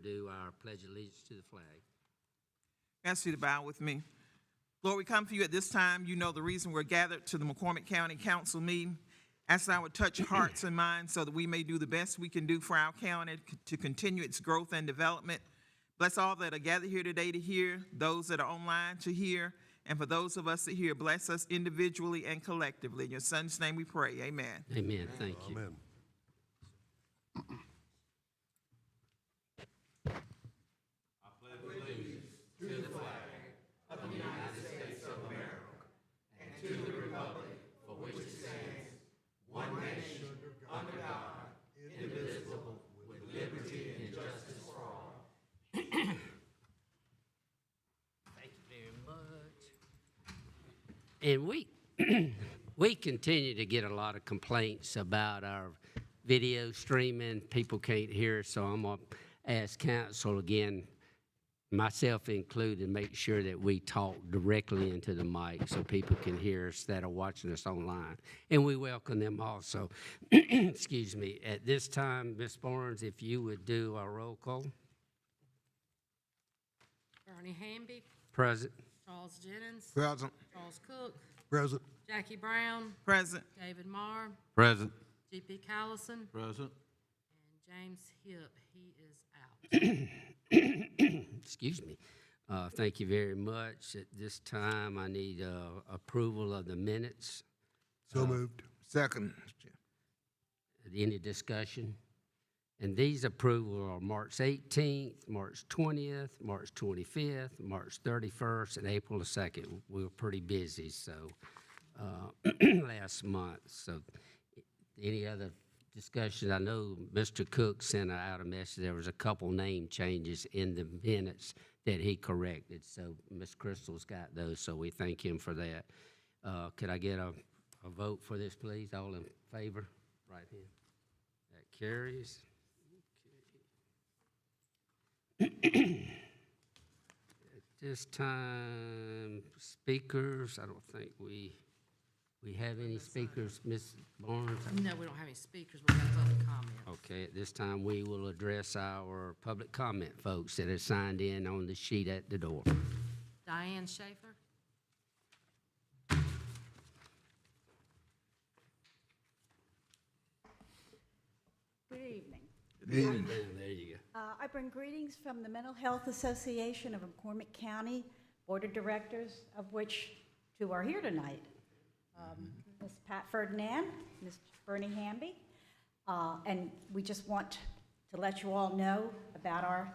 do our pledge of allegiance to the flag. Ask you to bow with me. Lord, we come to you at this time. You know the reason we're gathered to the McCormick County Council meeting. Ask that I would touch hearts and minds so that we may do the best we can do for our county to continue its growth and development. Bless all that are gathered here today to hear, those that are online to hear, and for those of us that hear, bless us individually and collectively. In your Son's name we pray. Amen. Amen. Thank you. Amen. And we continue to get a lot of complaints about our video streaming. People can't hear us, so I'm going to ask council again, myself included, make sure that we talk directly into the mic so people can hear us that are watching us online. And we welcome them also. Excuse me. At this time, Ms. Barnes, if you would do our roll call. Bernie Hamby, Present. Charles Jennings, Present. Charles Cook, Present. Jackie Brown, Present. David Marr, Present. G.P. Callison, Present. and James Hipp. He is out. Excuse me. Thank you very much. At this time, I need approval of the minutes. So moved. Second. Any discussion? And these approvals are March 18th, March 20th, March 25th, March 31st, and April the 2nd. We were pretty busy, so last month. So any other discussion? I know Mr. Cook sent out a message. There was a couple name changes in the minutes that he corrected. So Ms. Crystal's got those, so we thank him for that. Could I get a vote for this, please? All in favor? Right hand. That carries. At this time, speakers, I don't think we have any speakers, Ms. Barnes? No, we don't have any speakers. We got public comment. Okay, at this time, we will address our public comment folks that are signed in on the sheet at the door. Diane Schaefer. Good evening. There you go. I bring greetings from the Mental Health Association of McCormick County, Board of Directors, of which two are here tonight. Ms. Pat Ferdinand, Ms. Bernie Hamby, and we just want to let you all know about our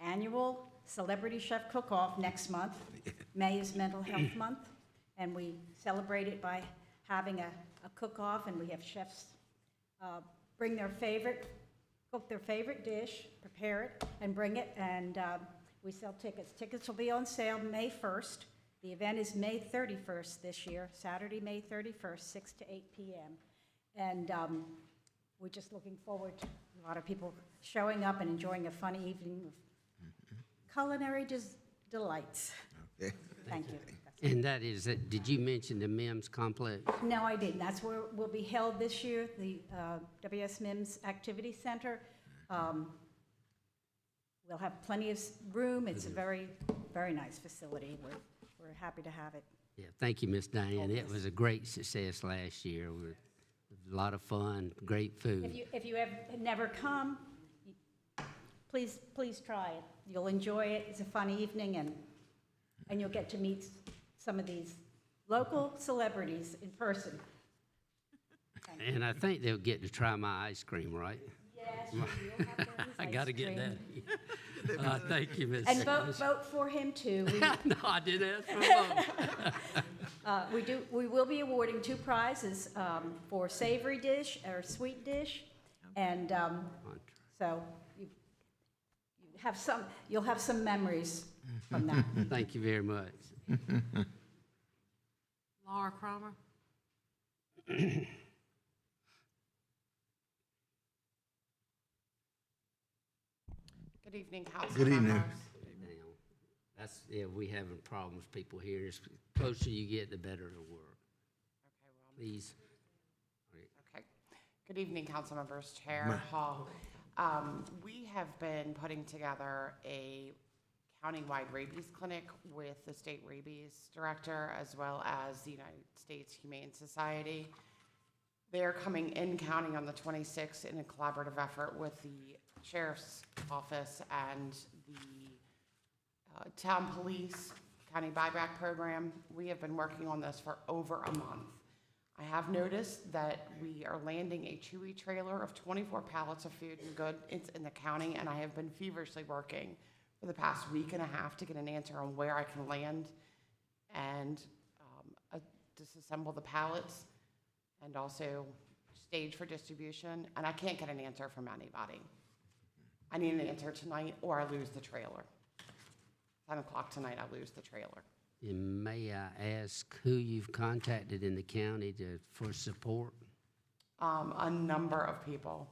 annual Celebrity Chef Cook-Off next month. May is Mental Health Month, and we celebrate it by having a cook-off, and we have chefs bring their favorite, cook their favorite dish, prepare it, and bring it, and we sell tickets. Tickets will be on sale May 1st. The event is May 31st this year, Saturday, May 31st, 6 to 8 p.m. And we're just looking forward to a lot of people showing up and enjoying a fun evening of culinary delights. Okay. Thank you. And that is it. Did you mention the MIMS complex? No, I didn't. That's where it will be held this year, the WS MIMS Activity Center. We'll have plenty of room. It's a very, very nice facility. We're happy to have it. Yeah, thank you, Miss Diane. It was a great success last year. It was a lot of fun, great food. If you have never come, please try it. You'll enjoy it. It's a fun evening, and you'll get to meet some of these local celebrities in person. And I think they'll get to try my ice cream, right? Yes, you will have those I got to ice get cream. that. Thank you, Miss. And vote for him too. No, I didn't ask for a vote. We will be awarding two prizes for savory dish or sweet dish, and so you'll have some memories from that. Thank you very much. Laura Cromer. Good evening, Council Good evening. members. That's, yeah, we having problems, people here. The closer you get, the better it'll work. Okay, well, Please. okay. Good evening, council members, Chair Hall. We have been putting together a countywide rabies clinic with the state rabies director as well as the United States Humane Society. They're coming in county on the 26th in a collaborative effort with the sheriff's office and the town police county buyback program. We have been working on this for over a month. I have noticed that we are landing a Chewy trailer of 24 pallets of food and goods in the county, and I have been feverishly working for the past week and a half to get an answer on where I can land and disassemble the pallets and also stage for distribution, and I can't get an answer from anybody. I need an answer tonight or I lose the trailer. 10 o'clock tonight, I lose the trailer. And may I ask who you've contacted in the county for support? A number of people.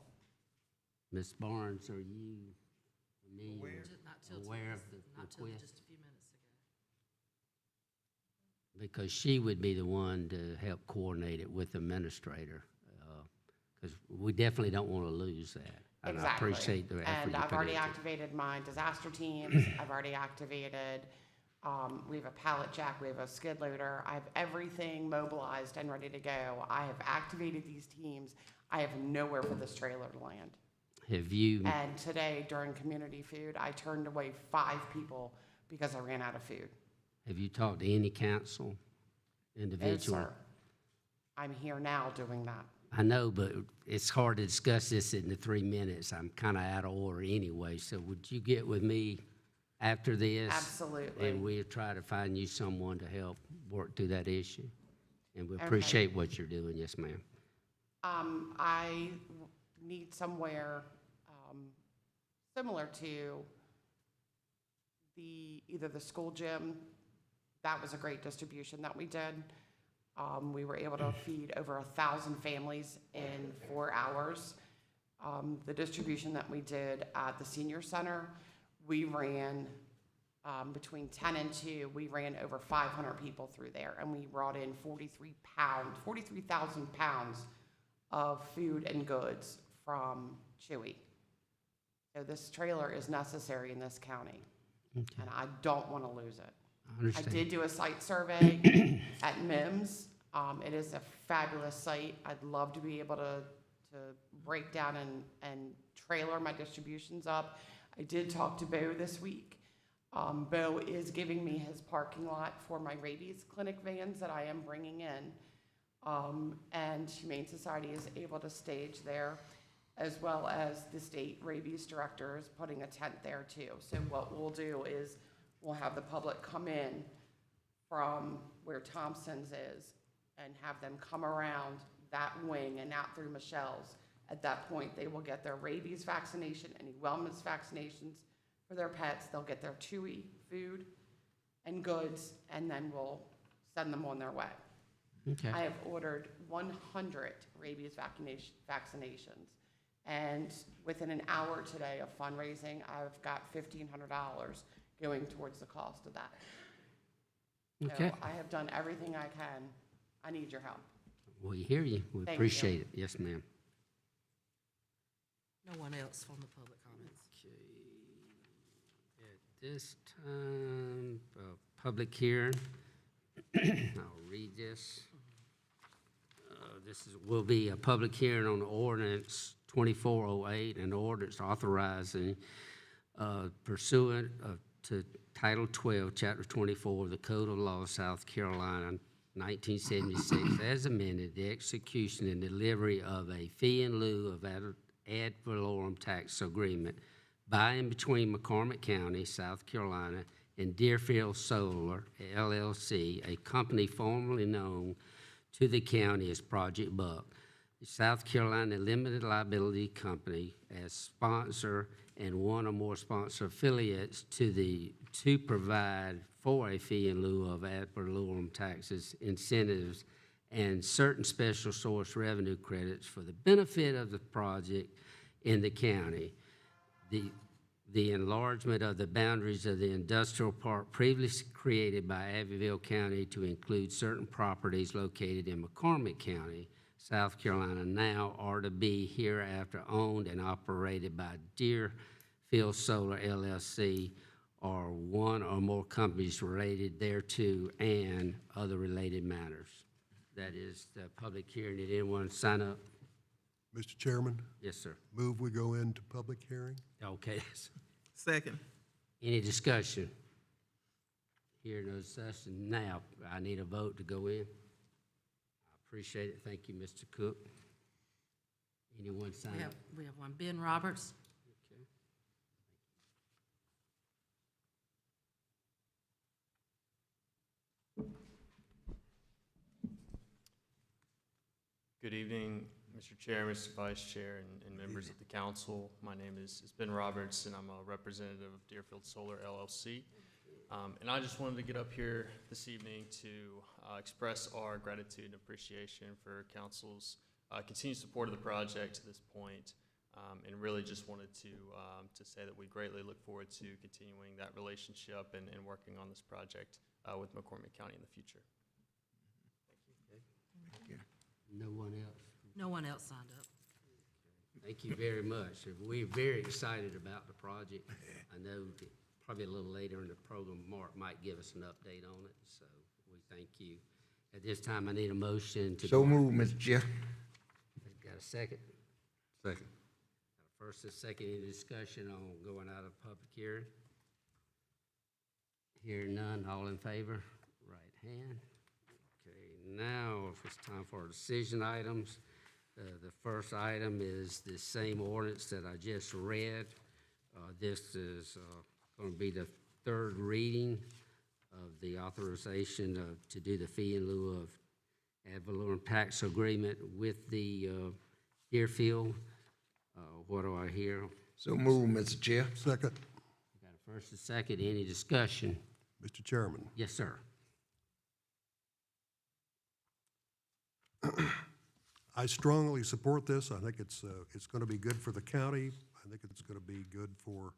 Ms. Barnes, are you Not till aware of the not till request? just a few minutes ago. Because she would be the one to help coordinate it with the administrator, because we definitely don't want to lose that. And I Exactly. appreciate the effort And you I've put already into it. activated my disaster teams. I've already activated, we have a pallet jack, we have a skid loader. I have everything mobilized and ready to go. I have activated these teams. I have nowhere for this trailer to land. Have you, And today during community food, I turned away 5 people because I ran out of food. have you talked to any council No, individual? sir. I'm here now doing that. I know, but it's hard to discuss this in the 3 minutes. I'm kind of out of order anyway, so would you get with me after this? Absolutely. And we'll try to find you someone to help work through that issue. And we Okay. appreciate what you're doing, yes, ma'am. I need somewhere similar to either the school gym. That was a great distribution that we did. We were able to feed over 1,000 families in 4 hours. The distribution that we did at the senior center, we ran between 10 and 2, we ran over 500 people through there, and we brought in 43,000 pounds of food and goods from Chewy. So this trailer is necessary in this county, and I don't want to lose it. I I understand. did do a site survey at MIMS. It is a fabulous site. I'd love to be able to break down and trailer my distributions up. I did talk to Bo this week. Bo is giving me his parking lot for my rabies clinic vans that I am bringing in. And Humane Society is able to stage there, as well as the state rabies director is putting a tent there too. So what we'll do is we'll have the public come in from where Thompson's is and have them come around that wing and out through Michelle's. At that point, they will get their rabies vaccination, any wellness vaccinations for their pets. They'll get their Chewy food and goods, and then we'll send them on their way. Okay. I have ordered 100 rabies vaccinations, and within an hour today of fundraising, I've got $1,500 going towards the cost of that. Okay. So I have done everything I can. I need your help. We hear you. We Thank appreciate it. Yes, ma'am. No one else from the public comments. At this time, public hearing. I'll read this. Will be a public hearing on ordinance 2408, an ordinance authorizing pursuant to Title 12, Chapter 24 of the Code of Law of South Carolina, 1976, as amended, the execution and delivery of a fee in lieu of ad valorem tax agreement by and between McCormick County, South Carolina, and Deerfield Solar, LLC, a company formerly known to the county as Project Buck, the South Carolina Limited Liability Company as sponsor and one or more sponsor affiliates to provide for a fee in lieu of ad valorem taxes, incentives, and certain special source revenue credits for the benefit of the project in the county. The enlargement of the boundaries of the industrial park previously created by Abbeville County to include certain properties located in McCormick County, South Carolina now are to be hereafter owned and operated by Deerfield Solar LLC or one or more companies related thereto and other related matters. That is the public hearing. Did anyone sign up? Mr. Chairman, Yes, sir. move we go into public hearing. Okay. Second. Any discussion? Hear no discussion. Now, I need a vote to go in. I appreciate it. Thank you, Mr. Cook. Anyone sign up? We have one, Ben Roberts. Okay. Good evening, Mr. Chair, Mr. Vice Chair, and members of the council. My name is Ben Roberts, and I'm a representative of Deerfield Solar LLC. And I just wanted to get up here this evening to express our gratitude and appreciation for council's continued support of the project to this point, and really just wanted to say that we greatly look forward to continuing that relationship and working on this project with McCormick County in the future. No one else? No one else signed up. Thank you very much. We're very excited about the project. I know that probably a little later in the program, Mark might give us an update on it, so we thank you. At this time, I need a motion to. So moved, Mr. Chair. Got a second? Second. Got a first and second. Any discussion on going out of public hearing? Hearing none, all in favor? Right hand. Okay, now if it's time for our decision items, the first item is the same ordinance that I just read. This is going to be the third reading of the authorization to do the fee in lieu of ad valorem tax agreement with the Deerfield. What do I hear? So moved, Mr. Chair. Second, Got a first and second. Any discussion? Mr. Chairman. Yes, sir. I strongly support this. I think it's going to be good for the county. I think it's going to be good for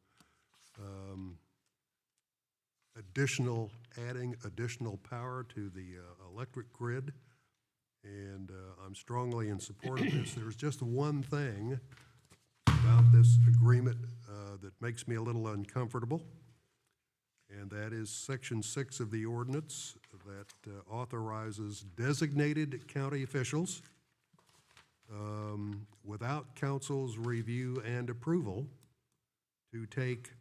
adding additional power to the electric grid. And I'm strongly in support of this. There's just one thing about this agreement that makes me a little uncomfortable, and that is Section 6 of the ordinance that authorizes designated county officials without council's review and approval to take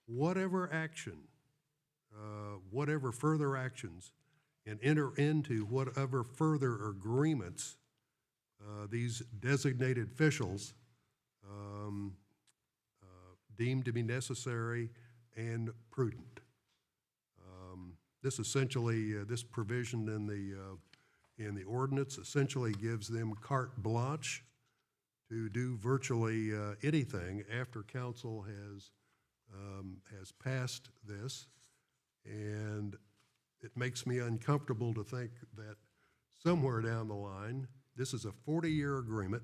whatever action, whatever further actions, and enter into whatever further agreements these designated officials deemed to be necessary and prudent. This essentially, this provision in the ordinance essentially gives them carte blanche to do virtually anything after council has passed this, and it makes me uncomfortable to think that somewhere down the line, this is a 40-year agreement,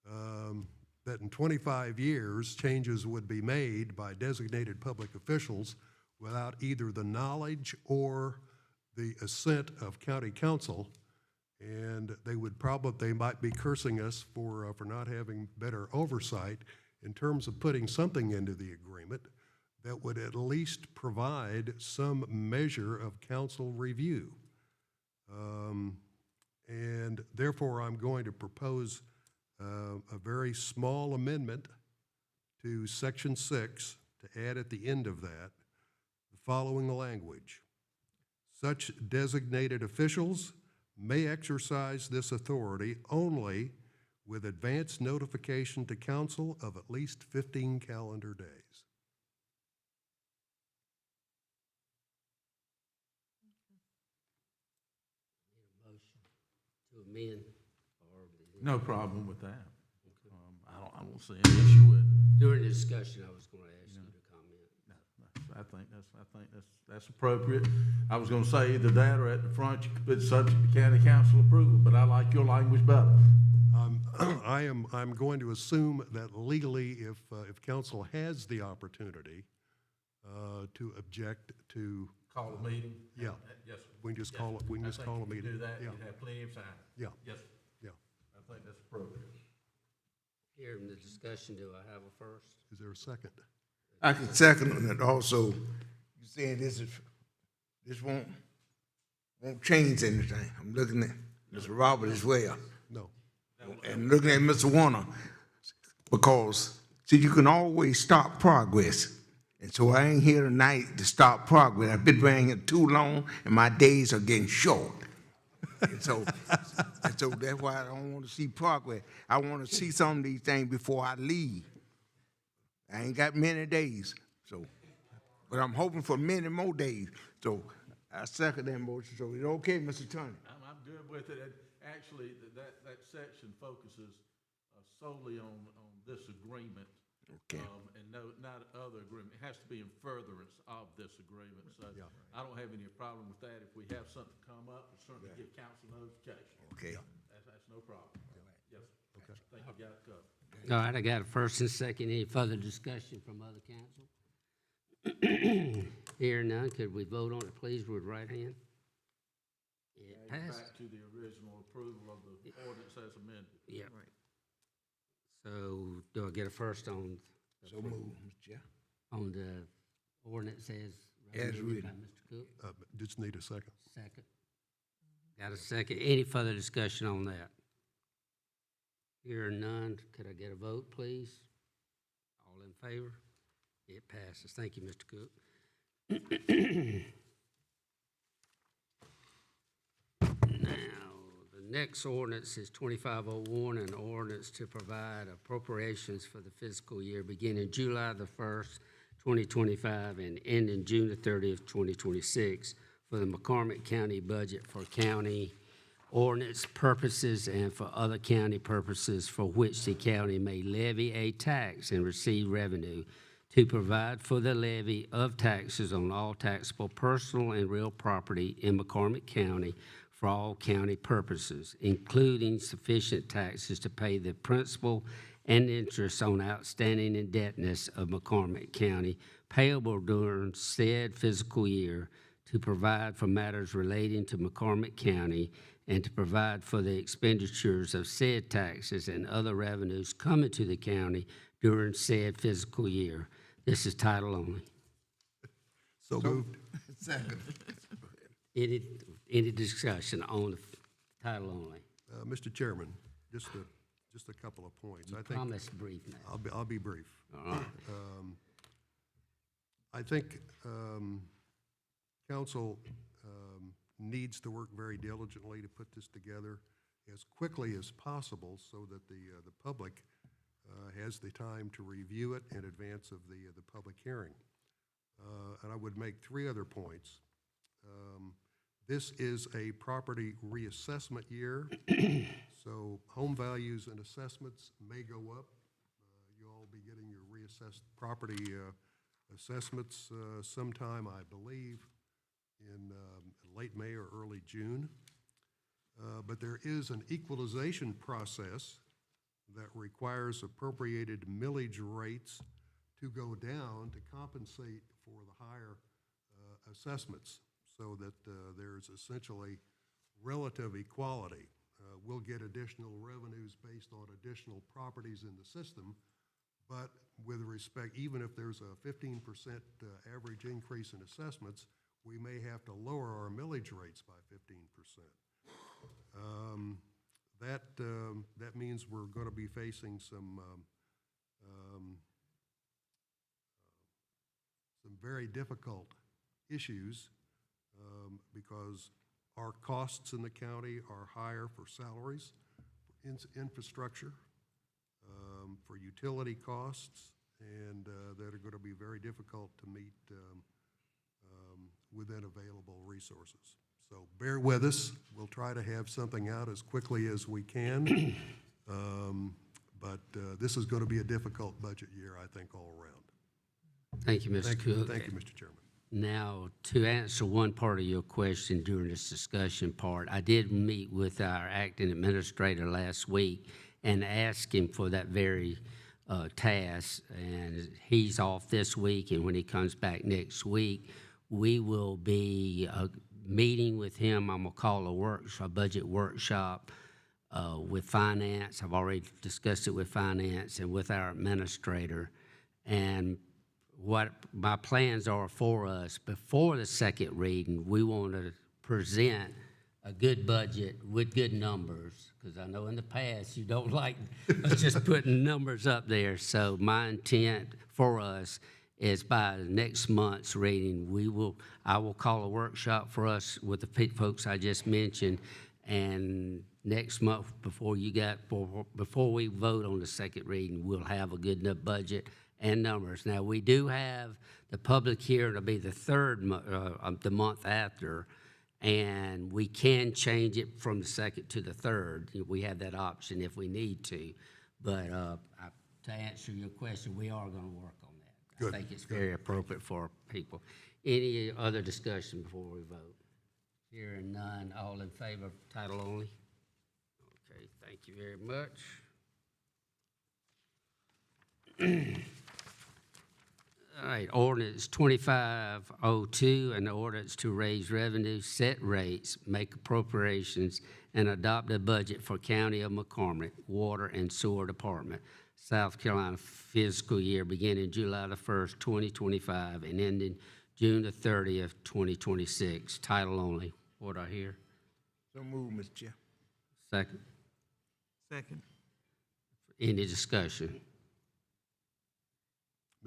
that in 25 years, changes would be made by designated public officials without either the knowledge or the assent of county council, and they might be cursing us for not having better oversight in terms of putting something into the agreement that would at least provide some measure of council review. And therefore, I'm going to propose a very small amendment to Section 6 to add at the end of that the following language. Such designated officials may exercise this authority only with advance notification to council of at least 15 calendar days. Motion to amend or No problem with that. I don't see any issue with it. during the discussion, I was going to ask you to comment. I think that's appropriate. I was gonna say either that or at the front, you could put subject to county council approval, but I like your language better. I'm going to assume that legally, if council has the opportunity to object to, Call a meeting? Yeah. Yes, sir. we can just call it, we can just call a meeting. Do that, Yeah. you'd have plenty of time. Yeah. Yes, sir. Yeah. I think that's appropriate. Here in the discussion, do I have a first? Is there a second? I can second on it also. You saying this won't change anything. I'm looking at Mr. Robert as well, No. and looking at Mr. Warner, because, see, you can always stop progress. And so I ain't here tonight to stop progress. I've been around here too long, and my days are getting short. And so that's why I don't want to see progress. I want to see some of these things before I leave. I ain't got many days, so, but I'm hoping for many more days. So I second that motion. So it's okay, Mr. Tony? I'm good with it. And actually, that section focuses solely on this agreement. Okay. And not other agreement. It has to be in furtherance of this agreement. So I don't have any problem with that. If we have something come up, we'll certainly give council notification. Okay. That's no problem. Yes. Okay. I think you got it covered. All right, I got a first and second. Any further discussion from other council? Here none, could we vote on it, please, with right hand? It passed. Back to the original approval of the ordinance as amended. Yeah. So do I get a first on? So move, Mr. Chair. On the ordinance as As recommended by written. Mr. Cook? Just need a second. Second. Got a second. Any further discussion on that? Here none, could I get a vote, please? All in favor? It passes. Thank you, Mr. Cook. Now, the next ordinance is 2501, an ordinance to provide appropriations for the fiscal year beginning July the 1st, 2025, and ending June the 30th, 2026, for the McCormick County budget for county ordinance purposes and for other county purposes for which the county may levy a tax and receive revenue, to provide for the levy of taxes on all taxable personal and real property in McCormick County for all county purposes, including sufficient taxes to pay the principal and interest on outstanding indebtedness of McCormick County payable during said fiscal year, to provide for matters relating to McCormick County, and to provide for the expenditures of said taxes and other revenues coming to the county during said fiscal year. This is title only. So moved. Second. Any discussion on the title only? Mr. Chairman, just a couple of points. I think Promise brief now. I'll be brief. All right. I think council needs to work very diligently to put this together as quickly as possible so that the public has the time to review it in advance of the public hearing. And I would make three other points. This is a property reassessment year, so home values and assessments may go up. You'll all be getting your reassessed property assessments sometime, I believe, in late May or early June. But there is an equalization process that requires appropriated millage rates to go down to compensate for the higher assessments, so that there's essentially relative equality. We'll get additional revenues based on additional properties in the system, but with respect, even if there's a 15% average increase in assessments, we may have to lower our millage rates by 15%. That means we're going to be facing some very difficult issues because our costs in the county are higher for salaries, for infrastructure, for utility costs, and that are going to be very difficult to meet within available resources. So bear with us. We'll try to have something out as quickly as we can. But this is going to be a difficult budget year, I think, all around. Thank you, Mr. Cook. Thank you, Mr. Chairman. Now, to answer one part of your question during this discussion part, I did meet with our acting administrator last week and asked him for that very task, and he's off this week, and when he comes back next week, we will be meeting with him. I'm gonna call a budget workshop with finance. I've already discussed it with finance and with our administrator. And what my plans are for us, before the second reading, we want to present a good budget with good numbers, because I know in the past you don't like us just putting numbers up there. So my intent for us is by next month's reading, I will call a workshop for us with the folks I just mentioned, and next month before we vote on the second reading, we'll have a good enough budget and numbers. Now, we do have the public hearing, it'll be the third of the month after, and we can change it from the second to the third. We have that option if we need to. But to answer your question, we are going to work on that. Good. I think it's very appropriate for people. Any other discussion before we vote? Hearing none, all in favor of title only? Okay, thank you very much. All right, ordinance 2502, an ordinance to raise revenue, set rates, make appropriations, and adopt a budget for County of McCormick Water and Sewer Department, South Carolina fiscal year beginning July the 1st, 2025, and ending June the 30th, 2026. Title only. What I hear? So move, Mr. Chair. Second. Second. Any discussion?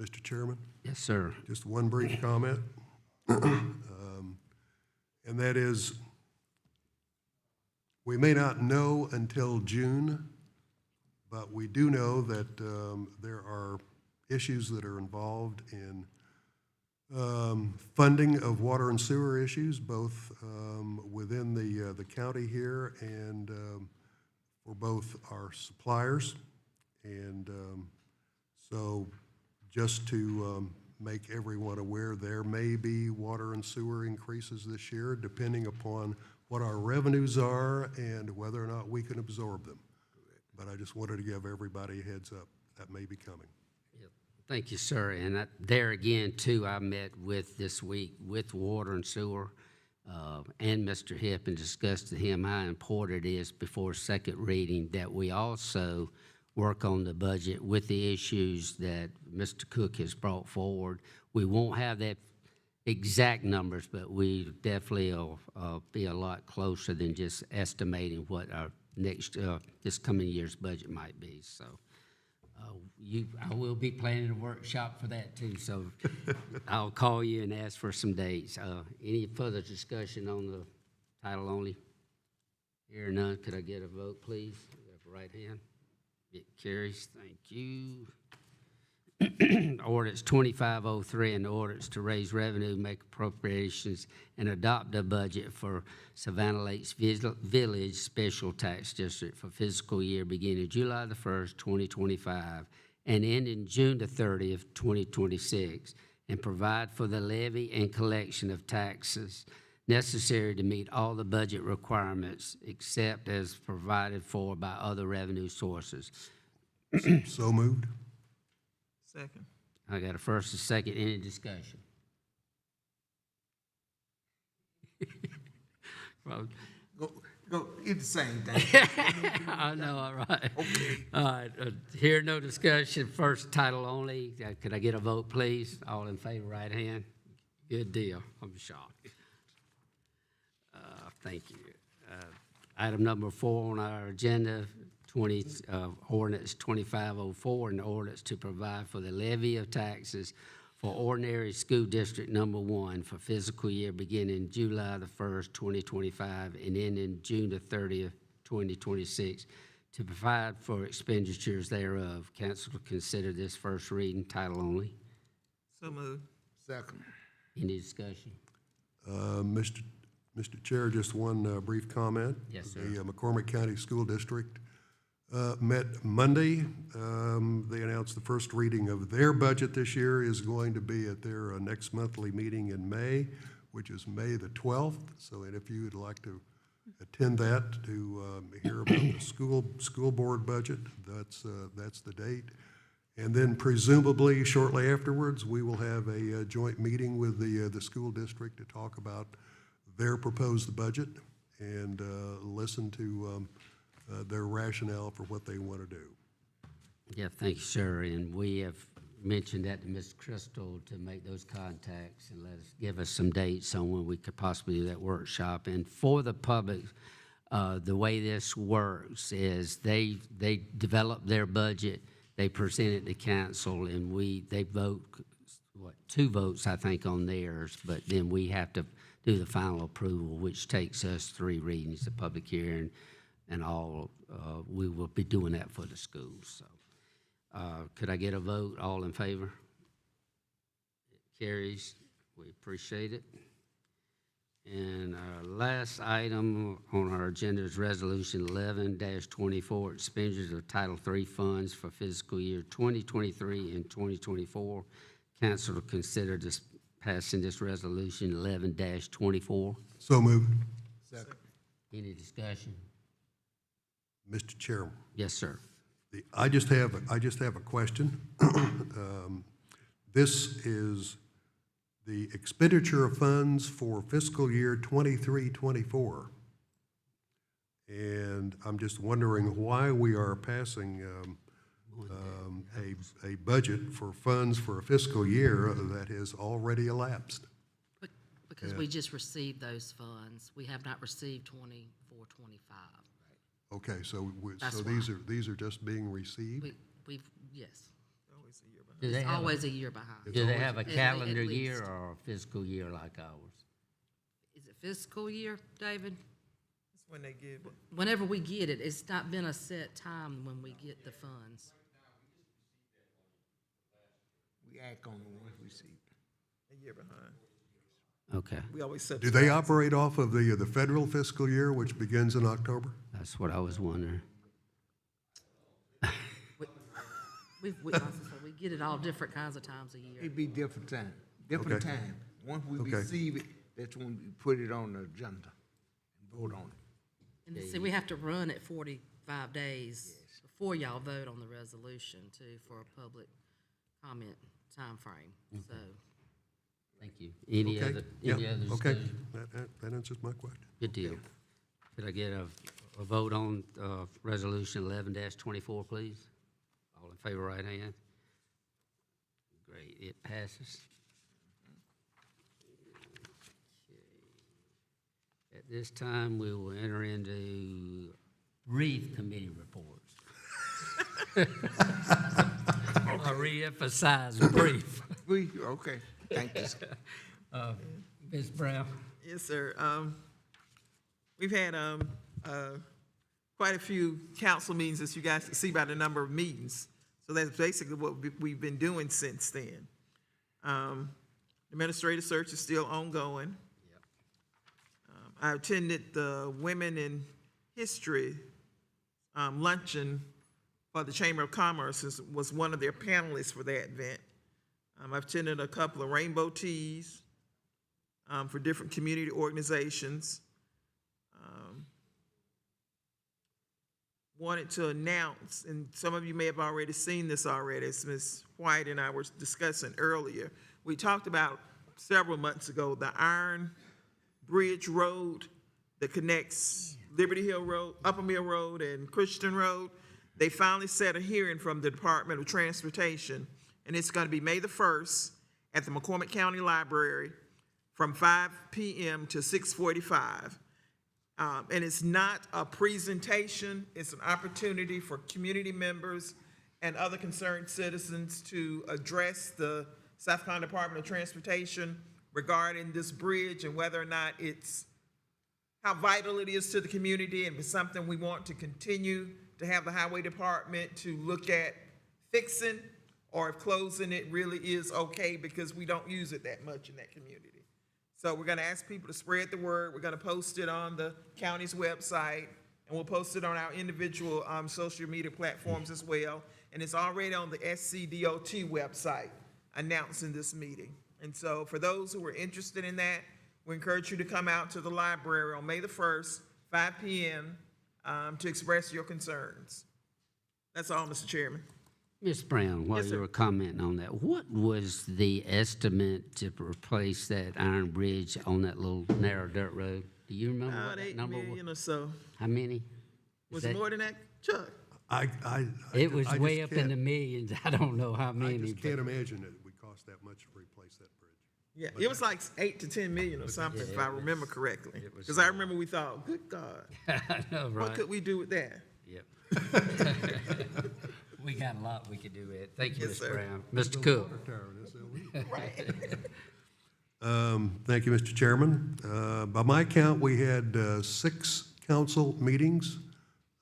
Mr. Chairman, Yes, sir. just one brief comment. And that is, we may not know until June, but we do know that there are issues that are involved in funding of water and sewer issues, both within the county here and for both our suppliers. And so just to make everyone aware, there may be water and sewer increases this year, depending upon what our revenues are and whether or not we can absorb them. But I just wanted to give everybody a heads up. That may be coming. Thank you, sir. And there again, too, I met with this week with Water and Sewer and Mr. Hipp and discussed to him how important it is before second reading that we also work on the budget with the issues that Mr. Cook has brought forward. We won't have that exact numbers, but we definitely will be a lot closer than just estimating what our next, this coming year's budget might be. So I will be planning a workshop for that too, so I'll call you and ask for some dates. Any further discussion on the title only? Here none, could I get a vote, please? Right hand. It carries. Thank you. Ordinance 2503, an ordinance to raise revenue, make appropriations, and adopt a budget for Savannah Lakes Village Special Tax District for fiscal year beginning July the 1st, 2025, and ending June the 30th, 2026, and provide for the levy and collection of taxes necessary to meet all the budget requirements except as provided for by other revenue sources. So moved. Second. I got a first and second. Any discussion? Well, Go, it's the same thing. I know, all right. Okay. All right, here no discussion. First title only. Could I get a vote, please? All in favor, right hand. Good deal. I'm shocked. Thank you. Item number 4 on our agenda, ordinance 2504, an ordinance to provide for the levy of taxes for ordinary school district number 1 for fiscal year beginning July the 1st, 2025, and ending June the 30th, 2026, to provide for expenditures thereof. Council to consider this first reading, title only. So moved. Second. Any discussion? Mr. Chair, just one brief comment. Yes, sir. The McCormick County School District met Monday. They announced the first reading of their budget this year is going to be at their next monthly meeting in May, which is May the 12th. So, and if you would like to attend that to hear about the school board budget, that's the date. And then presumably shortly afterwards, we will have a joint meeting with the school district to talk about their proposed budget and listen to their rationale for what they want to do. Yeah, thank you, sir. And we have mentioned that to Ms. Crystal to make those contacts and give us some dates on when we could possibly do that workshop. And for the public, the way this works is they develop their budget, they present it to council, and they vote, 2 votes, I think, on theirs, but then we have to do the final approval, which takes us 3 readings, the public hearing, and all. We will be doing that for the schools, so. Could I get a vote? All in favor? It carries. We appreciate it. And our last item on our agenda is Resolution 11-24, expenditures of Title III funds for fiscal year 2023 and 2024. Council to consider this passing this resolution 11-24. So moved. Any discussion? Mr. Chairman. Yes, sir. I just have a question. This is the expenditure of funds for fiscal year 23-24. And I'm just wondering why we are passing a budget for funds for a fiscal year that has already elapsed. Because we just received those funds. We have not received 24, 25. Okay, so That's these are just being received? We've, yes. Do they It's have always a year behind. Do they have a At calendar least. year or a fiscal year like ours? Is it fiscal year, David? That's when they give it. Whenever we get it, it's not been a set time when we get the funds. We act on it once we see. A year behind. Okay, We always set. Do they operate off of the federal fiscal year, which begins in October? that's what I was wondering. We get it all different kinds of times a year. It'd be different time, different Okay. time. Once we Okay. receive it, that's when we put it on the agenda and vote on it. And see, we have to run it 45 days before y'all vote on the resolution too, for a public comment timeframe, so. Thank you. Any Okay. other Yeah, okay. discussion? That answers my question. Good deal. Could I get a vote on Resolution 11-24, please? All in favor, right hand? Great, it passes. Okay. At this time, we will enter into Reeve Committee reports. I re-emphasize brief. Okay, thank you. Ms. Brown? Yes, sir. We've had quite a few council meetings, as you guys can see by the number of meetings. So that's basically what we've been doing since then. Administrative search is still ongoing. I attended the Women in History luncheon for the Chamber of Commerce, was one of their panelists for that event. I've attended a couple of rainbow teas for different community organizations. Wanted to announce, and some of you may have already seen this already, as Ms. White and I were discussing earlier. We talked about several months ago, the Iron Bridge Road that connects Liberty Hill Road, Upper Mill Road, and Christian Road. They finally set a hearing from the Department of Transportation, and it's going to be May the 1st at the McCormick County Library from 5 p.m. to 6:45. And it's not a presentation, it's an opportunity for community members and other concerned citizens to address the South Carolina Department of Transportation regarding this bridge and whether or not how vital it is to the community, and if it's something we want to continue to have the Highway Department to look at fixing, or if closing it really is okay because we don't use it that much in that community. So we're gonna ask people to spread the word. We're gonna post it on the county's website, and we'll post it on our individual social media platforms as well. And it's already on the SCDOT website announcing this meeting. And so for those who are interested in that, we encourage you to come out to the library on May the 1st, 5 p.m. To express your concerns. That's all, Mr. Chairman. Ms. Brown, while Yes, sir. you were commenting on that, what was the estimate to replace that iron bridge on that little narrow dirt road? Do you remember what About that $8 number was? million or so. How many? Was that- it more than that, Chuck? It was I just way up in can't- the millions. I don't know how I many. just but- can't imagine it would cost that much to replace that bridge. Yeah, it was like 8 to 10 million or something, if I remember correctly. it was Because I remember we thought, good God, I know, what right? could we do with that? Yep. We got a lot we could do with it. Thank you, Yes, Mr. sir. Brown. Mr. Cook. Water tower in SLE. Right. Thank you, Mr. Chairman. By my count, we had 6 council meetings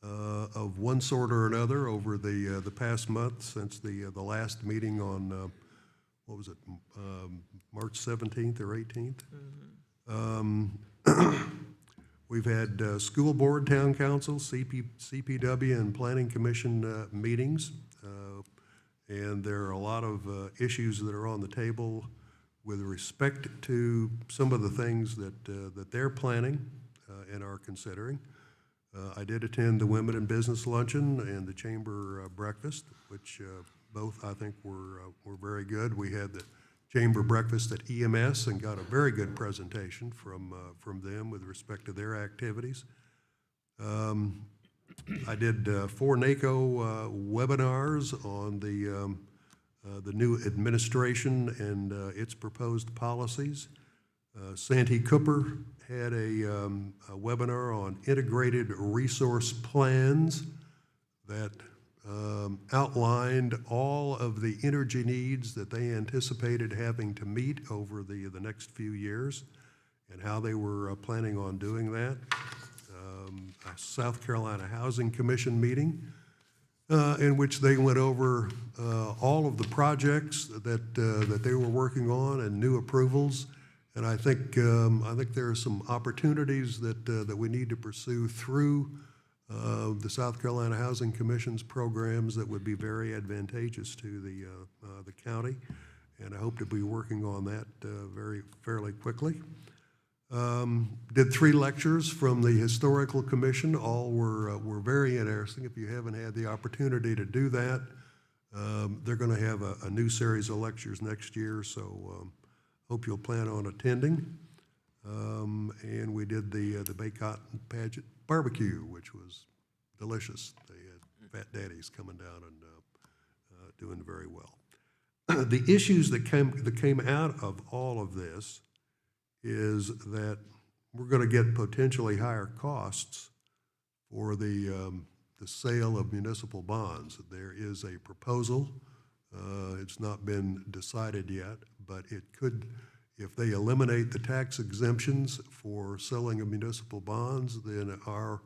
of one sort or another over the past month since the last meeting on, what was it, March 17th or 18th? We've had school board, town council, CPW, and planning commission meetings. And there are a lot of issues that are on the table with respect to some of the things that they're planning and are considering. I did attend the Women in Business Luncheon and the Chamber Breakfast, which both I think were very good. We had the Chamber Breakfast at EMS and got a very good presentation from them with respect to their activities. I did 4 NACO webinars on the new administration and its proposed policies. Santee Cooper had a webinar on integrated resource plans that outlined all of the energy needs that they anticipated having to meet over the next few years and how they were planning on doing that. A South Carolina Housing Commission meeting in which they went over all of the projects that they were working on and new approvals. And I think there are some opportunities that we need to pursue through the South Carolina Housing Commission's programs that would be very advantageous to the county. And I hope to be working on that fairly quickly. Did 3 lectures from the Historical Commission. All were very interesting. If you haven't had the opportunity to do that, they're going to have a new series of lectures next year, so hope you'll plan on attending. And we did the Bay Cotton Pageant barbecue, which was delicious. They had Fat Daddies coming down and doing very well. The issues that came out of all of this is that we're going to get potentially higher costs for the sale of municipal bonds. There is a proposal. It's not been decided yet, but it could, if they eliminate the tax exemptions for selling of municipal bonds, then our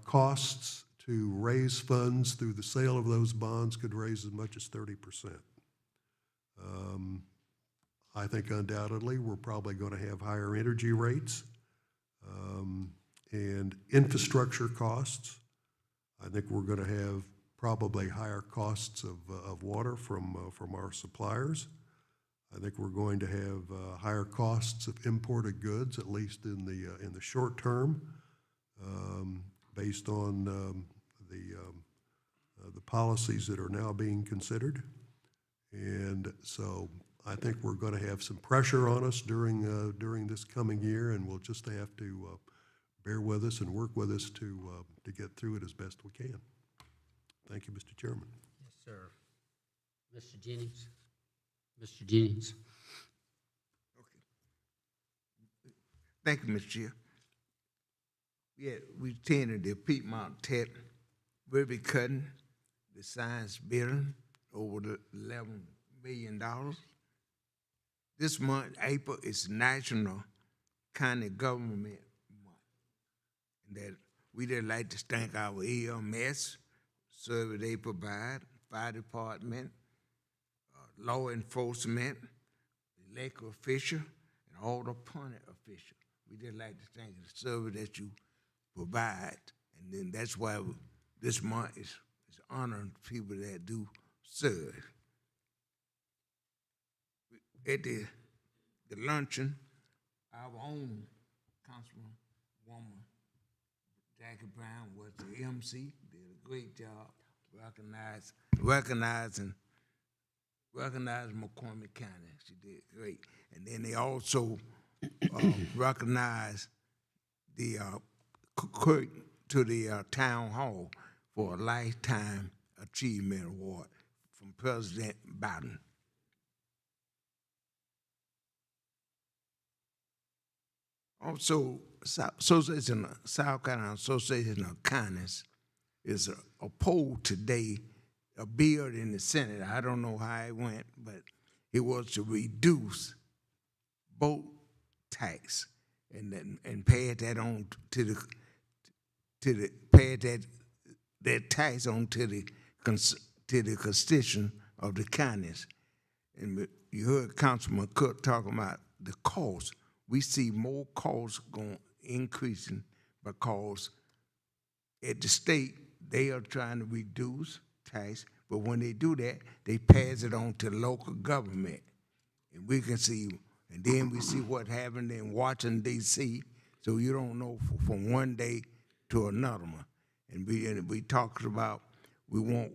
costs to raise funds through the sale of those bonds could raise as much as 30%. I think undoubtedly we're probably going to have higher energy rates and infrastructure costs. I think we're going to have probably higher costs of water from our suppliers. I think we're going to have higher costs of imported goods, at least in the short term, based on the policies that are now being considered. And so I think we're going to have some pressure on us during this coming year, and we'll just have to bear with us and work with us to get through it as best we can. Thank you, Mr. Chairman. Yes, sir. Mr. Jennings? Mr. Jennings? Thank you, Mr. Chair. Yeah, we attended the Piedmont Tech ribbon cutting, the science building, over the $11 million. This month, April, is National County Government Month. And that we just like to thank our EMS, service they provide, fire department, law enforcement, elected official, and all the appointed officials. We just like to thank the service that you provide. And then that's why this month is honoring people that do serve. At the luncheon, our own Councilwoman Jackie Brown was the MC, did a great job recognizing McCormick County. She did great. And then they also recognized the to the town hall for a Lifetime Achievement Award from President Biden. Also, South Carolina Association of Kindness is a poll today, a bill in the Senate. I don't know how it went, but it was to reduce boat tax and pay that on to the pay that tax on to the constitution of the counties. And you heard Councilman Cook talking about the cost. We see more costs going increasing because at the state they are trying to reduce tax, but when they do that, they pass it on to local government, and we can see, and then we see what happened in Washington D.C. So you don't know from one day to another one. And we talked about we want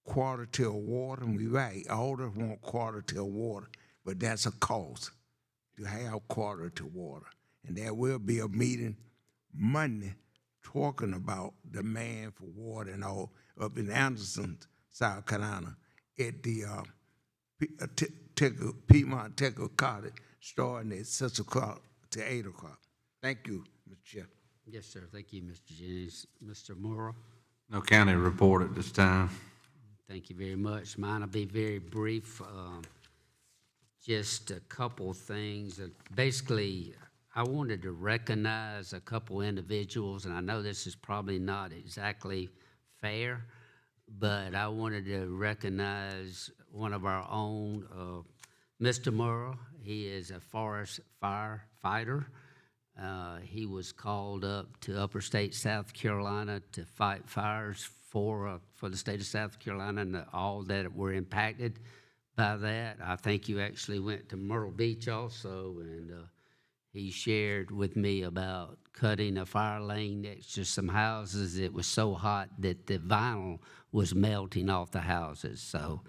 quality of water, and we right, all of us want quality of water, but that's a cost to have quality water. And there will be a meeting Monday talking about demand for water and all up in Anderson, South Carolina, at the Piedmont Technical College, starting at 6 o'clock to 8 o'clock. Thank you, Mr. Chair. Yes, sir. Thank you, Mr. Jennings. Mr. Morrow? No county report at this time. Thank you very much. Mine will be very brief. Just a couple things. Basically, I wanted to recognize a couple individuals, and I know this is probably not exactly fair, but I wanted to recognize one of our own, Mr. Murrah. He is a forest firefighter. He was called up to Upper State, South Carolina to fight fires for the state of South Carolina and all that were impacted by that. I think you actually went to Myrtle Beach also, and he shared with me about cutting a fire lane next to some houses. It was so hot that the vinyl was melting off the houses. So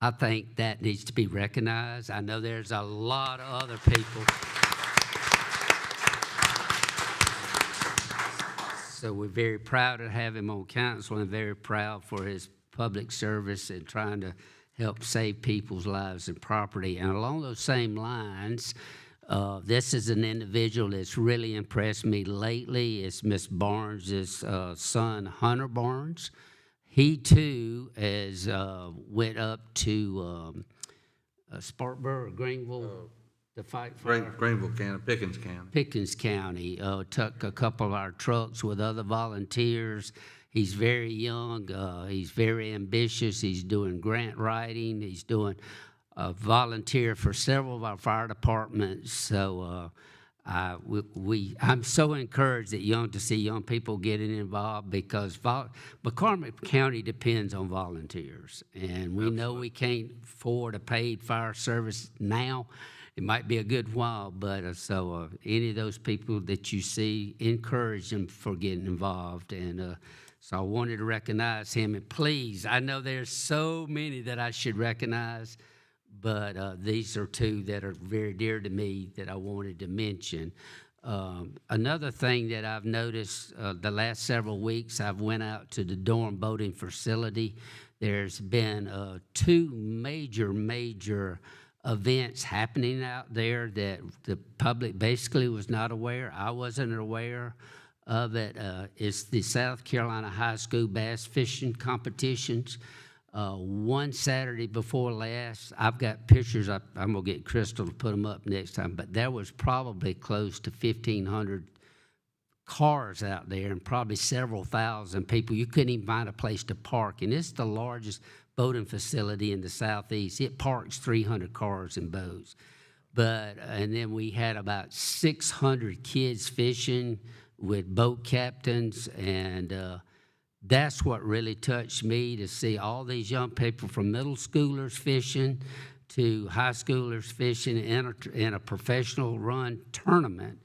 I think that needs to be recognized. I know there's a lot of other people. So we're very proud to have him on council and very proud for his public service and trying to help save people's lives and property. And along those same lines, this is an individual that's really impressed me lately. It's Miss Barnes' son, Hunter Barnes. He, too, has went up to Spartanburg or Greenville to fight fire. Greenville County, Pickens County. Took a couple of our trucks with other volunteers. He's very young. He's very ambitious. He's doing grant writing. He's doing volunteer for several of our fire departments. So I'm so encouraged to see young people getting involved because McCormick County depends on volunteers. And we know we can't afford a paid fire service now. It might be a good while, but any of those people that you see, encourage them for getting involved. And so I wanted to recognize him. And please, I know there's so many that I should recognize, but these are two that are very dear to me that I wanted to mention. Another thing that I've noticed the last several weeks, I've went out to the dorm boating facility. There's been two major events happening out there that the public basically was not aware. I wasn't aware of it. It's the South Carolina High School Bass Fishing Competitions. One Saturday before last, I've got pictures. I'm going to get Crystal to put them up next time, but there was probably close to 1,500 cars out there and probably several thousand people. You couldn't even find a place to park, and it's the largest boating facility in the Southeast. It parks 300 cars and boats. And then we had about 600 kids fishing with boat captains, and that's what really touched me, to see all these young people from middle schoolers fishing to high schoolers fishing in a professional run tournament.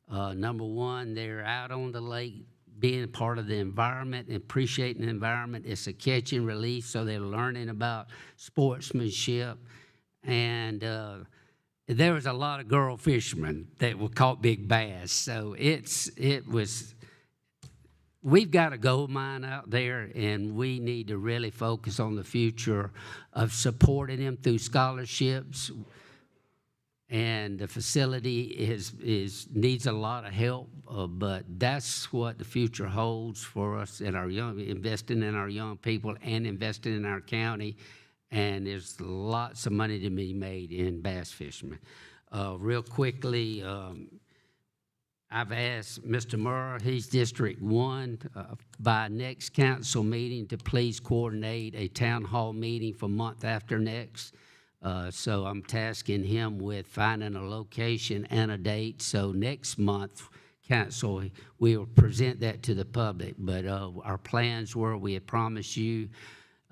Number one, they're out on the lake being part of the environment, appreciating the environment. It's a catch and release, so they're learning about sportsmanship. And there was a lot of girl fishermen that were caught big bass. So it was we've got a gold mine out there, and we need to really focus on the future of supporting them through scholarships. And the facility needs a lot of help, but that's what the future holds for us and our investing in our young people and investing in our county. And there's lots of money to be made in bass fishermen. Real quickly, I've asked Mr. Murrah, he's District 1, by next council meeting to please coordinate a town hall meeting for month after next. So I'm tasking him with finding a location and a date. So next month, council, we will present that to the public. But our plans were, we had promised you,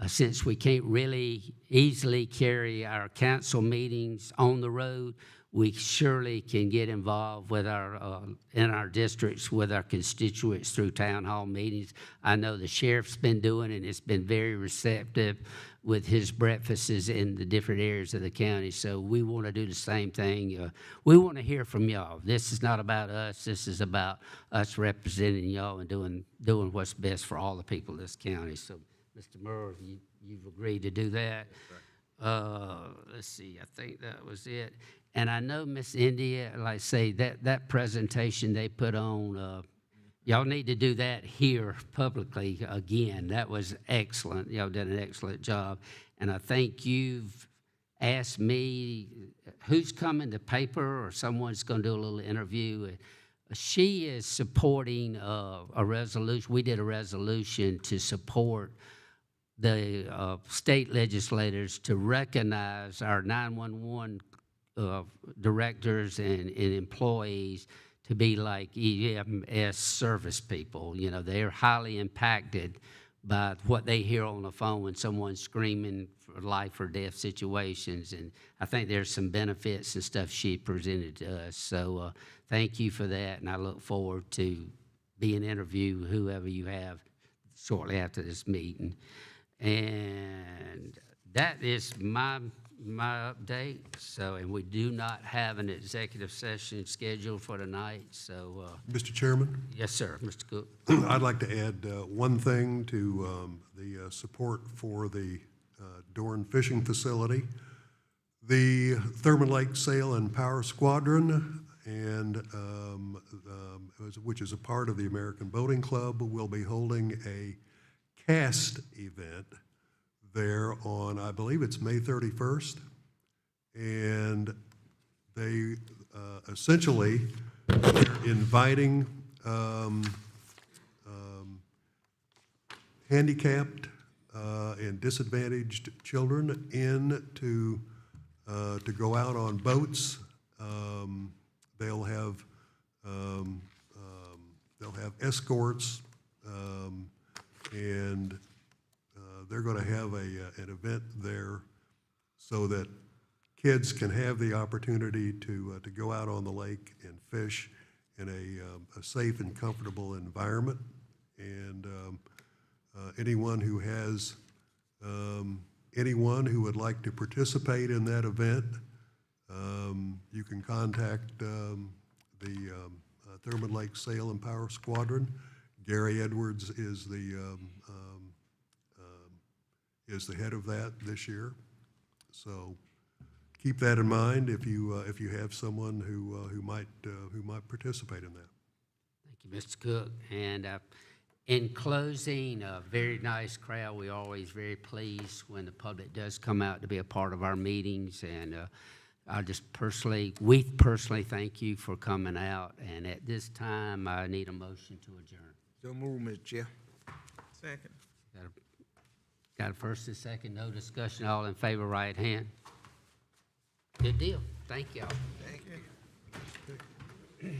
since we can't really easily carry our council meetings on the road, we surely can get involved with in our districts with our constituents through town hall meetings. I know the sheriff's been doing it, and it's been very receptive with his breakfasts in the different areas of the county. So we want to do the same thing. We want to hear from y'all. This is not about us. This is about us representing y'all and doing what's best for all the people of this county. So, Mr. Murrah, you've agreed to do that. Let's see, I think that was it. And I know, Miss India, like I say, that presentation they put on, y'all need to do that here publicly again. That was excellent. Y'all did an excellent job. And I think you've asked me who's coming to paper, or someone's going to do a little interview. She is supporting a resolution. We did a resolution to support the state legislators to recognize our 911 directors and employees to be like EMS service people. You know, they're highly impacted by what they hear on the phone when someone's screaming for life or death situations. And I think there's some benefits and stuff she presented to us. So thank you for that, and I look forward to being interviewed, whoever you have, shortly after this meeting. And that is my update. So, and we do not have an executive session scheduled for tonight. So, Mr. Chairman? yes, sir, Mr. Cook. I'd like to add one thing to the support for the Dorn Fishing Facility. The Thurman Lake Sail and Power Squadron, and which is a part of the American Boating Club, will be holding a cast event there on, I believe it's May 31st. And they essentially are inviting handicapped and disadvantaged children in to go out on boats. They'll have escorts, and they're going to have an event there so that kids can have the opportunity to go out on the lake and fish in a safe and comfortable environment. And anyone who would like to participate in that event, you can contact the Thurman Lake Sail and Power Squadron. Gary Edwards is the head of that this year. So keep that in mind if you have someone who might participate in that. Thank you, Mr. Cook. And in closing, a very nice crowd. We're always very pleased when the public does come out to be a part of our meetings. And we personally thank you for coming out. And at this time, I need a motion to adjourn. So move, Mr. Chair. Second. Got a first and second, no discussion, all in favor, right hand. Good deal. Thank y'all. Thank you.